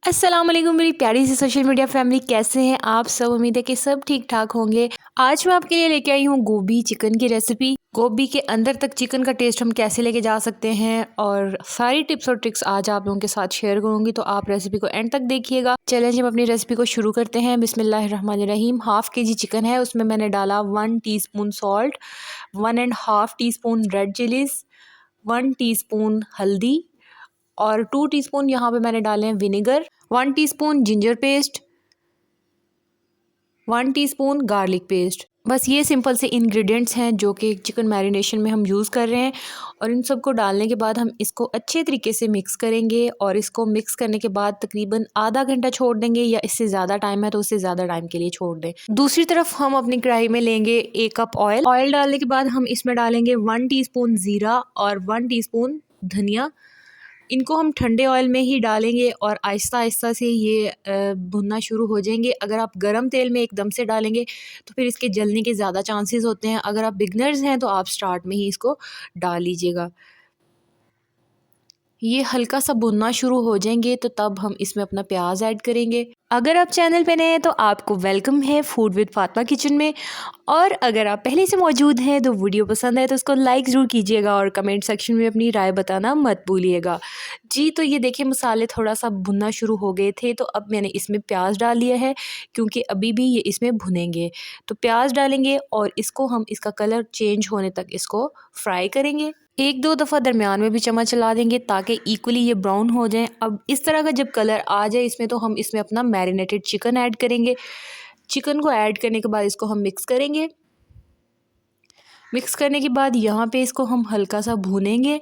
अस्सलाम वालेकुम मेरी प्यारी सी सोशल मीडिया फैमिली, कैसे हैं आप सब। उम्मीद है कि सब ठीक ठाक होंगे। आज मैं आपके लिए लेके आई हूँ गोभी चिकन की रेसिपी। गोभी के अंदर तक चिकन का टेस्ट हम कैसे लेके जा सकते हैं और सारी टिप्स और ट्रिक्स आज आप लोगों के साथ शेयर करूंगी, तो आप रेसिपी को एंड तक देखिएगा। चलें जी, हम अपनी रेसिपी को शुरू करते हैं। बिस्मिल्लाहिर्रहमानिर्रहीम। हाफ के जी चिकन है, उसमें मैंने डाला 1 teaspoon salt, 1.5 teaspoon red chillies, 1 teaspoon हल्दी और 2 टीस्पून यहाँ पे मैंने डाले हैं vinegar, 1 teaspoon ginger paste, 1 teaspoon garlic paste. बस ये सिंपल से इंग्रेडिएंट्स हैं जो कि चिकन मैरिनेशन में हम यूज़ कर रहे हैं। और इन सबको डालने के बाद हम इसको अच्छे तरीके से मिक्स करेंगे और इसको मिक्स करने के बाद तकरीबन आधा घंटा छोड़ देंगे, या इससे ज़्यादा टाइम है तो उससे ज़्यादा टाइम के लिए छोड़ दें। दूसरी तरफ हम अपनी कढ़ाई में लेंगे 1 कप ऑयल। ऑयल डालने के बाद हम इसमें डालेंगे 1 टीस्पून ज़ीरा और 1 टीस्पून धनिया। इनको हम ठंडे ऑयल में ही डालेंगे और आहिस्ता आहिस्ता से ये भुनना शुरू हो जाएंगे। अगर आप गरम तेल में एकदम से डालेंगे तो फिर इसके जलने के ज़्यादा चांसेस होते हैं। अगर आप बिगनर्स हैं तो आप स्टार्ट में ही इसको डाल लीजिएगा। ये हल्का सा भुनना शुरू हो जाएंगे तो तब हम इसमें अपना प्याज ऐड करेंगे। अगर आप चैनल पे नए हैं तो आपको वेलकम है फूड विद फातिमा किचन में। और अगर आप पहले से मौजूद हैं तो वीडियो पसंद है तो उसको लाइक ज़रूर कीजिएगा और कमेंट सेक्शन में अपनी राय बताना मत भूलिएगा जी। तो ये देखिए, मसाले थोड़ा सा भुनना शुरू हो गए थे, तो अब मैंने इसमें प्याज डाल लिया है क्योंकि अभी भी ये इसमें भुनेंगे। तो प्याज डालेंगे और इसको हम इसका कलर चेंज होने तक इसको फ्राई करेंगे। 1-2 दफ़ा दरमियान में भी चम्मच चला देंगे ताकि इक्वली ये ब्राउन हो जाएं। अब इस तरह का जब कलर आ जाए इसमें, तो हम इसमें अपना मैरिनेटेड चिकन ऐड करेंगे। चिकन को ऐड करने के बाद इसको हम मिक्स करेंगे। मिक्स करने के बाद यहाँ पे इसको हम हल्का सा भूनेंगे।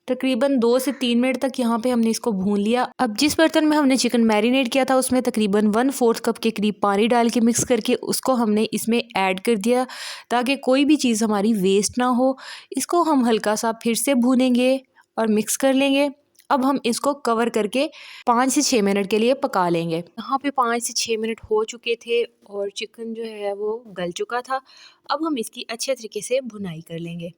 तकरीबन 2 से 3 मिनट तक यहाँ पे हमने इसको भून लिया। अब जिस बर्तन में हमने चिकन मैरिनेट किया था उसमें तकरीबन 1/4 कप के करीब पानी डाल के मिक्स करके उसको हमने इसमें ऐड कर दिया ताकि कोई भी चीज़ हमारी वेस्ट ना हो। इसको हम हल्का सा फिर से भूनेंगे और मिक्स कर लेंगे। अब हम इसको कवर करके 5 से 6 मिनट के लिए पका लेंगे। यहाँ पे 5 से 6 मिनट हो चुके थे और चिकन जो है वो गल चुका था। अब हम इसकी अच्छे तरीके से भुनाई कर लेंगे।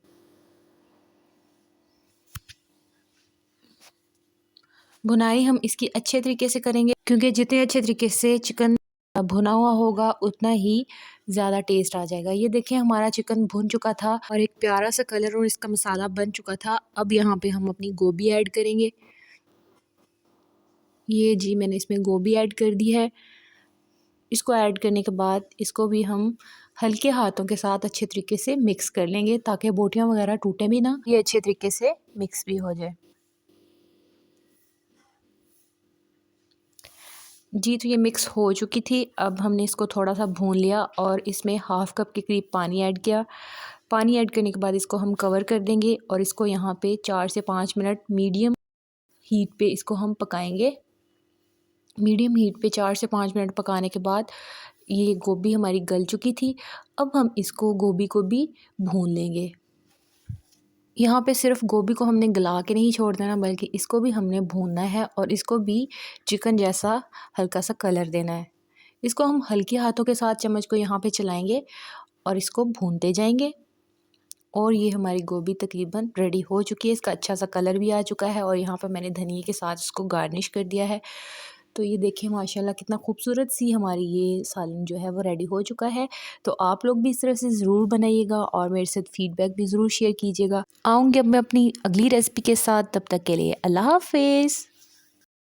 भुनाई हम इसकी अच्छे तरीके से करेंगे क्योंकि जितने अच्छे तरीके से चिकन भुना हुआ होगा उतना ही ज़्यादा टेस्ट आ जाएगा। ये देखिए, हमारा चिकन भुन चुका था और एक प्यारा सा कलर और इसका मसाला बन चुका था। अब यहाँ पे हम अपनी गोभी ऐड करेंगे। ये जी, मैंने इसमें गोभी ऐड कर दी है। इसको ऐड करने के बाद इसको भी हम हल्के हाथों के साथ अच्छे तरीके से मिक्स कर लेंगे ताकि बोटियाँ वगैरह टूटे भी ना, ये अच्छे तरीके से मिक्स भी हो जाए जी। तो ये मिक्स हो चुकी थी। अब हमने इसको थोड़ा सा भून लिया और इसमें 1/2 कप के करीब पानी ऐड किया। पानी ऐड करने के बाद इसको हम कवर कर देंगे और इसको यहाँ पे 4 से 5 मिनट मीडियम हीट पे इसको हम पकाएंगे। मीडियम हीट पे 4 से 5 मिनट पकाने के बाद ये गोभी हमारी गल चुकी थी। अब हम इसको गोभी को भी भून लेंगे। यहाँ पे सिर्फ गोभी को हमने गला के नहीं छोड़ देना, बल्कि इसको भी हमने भूनना है और इसको भी चिकन जैसा हल्का सा कलर देना है। इसको हम हल्के हाथों के साथ चम्मच को यहाँ पे चलाएंगे और इसको भूनते जाएंगे। और ये हमारी गोभी तकरीबन रेडी हो चुकी है। इसका अच्छा सा कलर भी आ चुका है और यहाँ पर मैंने धनिए के साथ इसको गार्निश कर दिया है। तो ये देखिए, माशाल्लाह कितना खूबसूरत सी हमारी ये सालन जो है वो रेडी हो चुका है। तो आप लोग भी इस तरह से ज़रूर बनाइएगा और मेरे साथ फीडबैक भी ज़रूर शेयर कीजिएगा। आऊँगी अब मैं अपनी अगली रेसिपी के साथ, तब तक के लिए अल्लाह हाफिज़।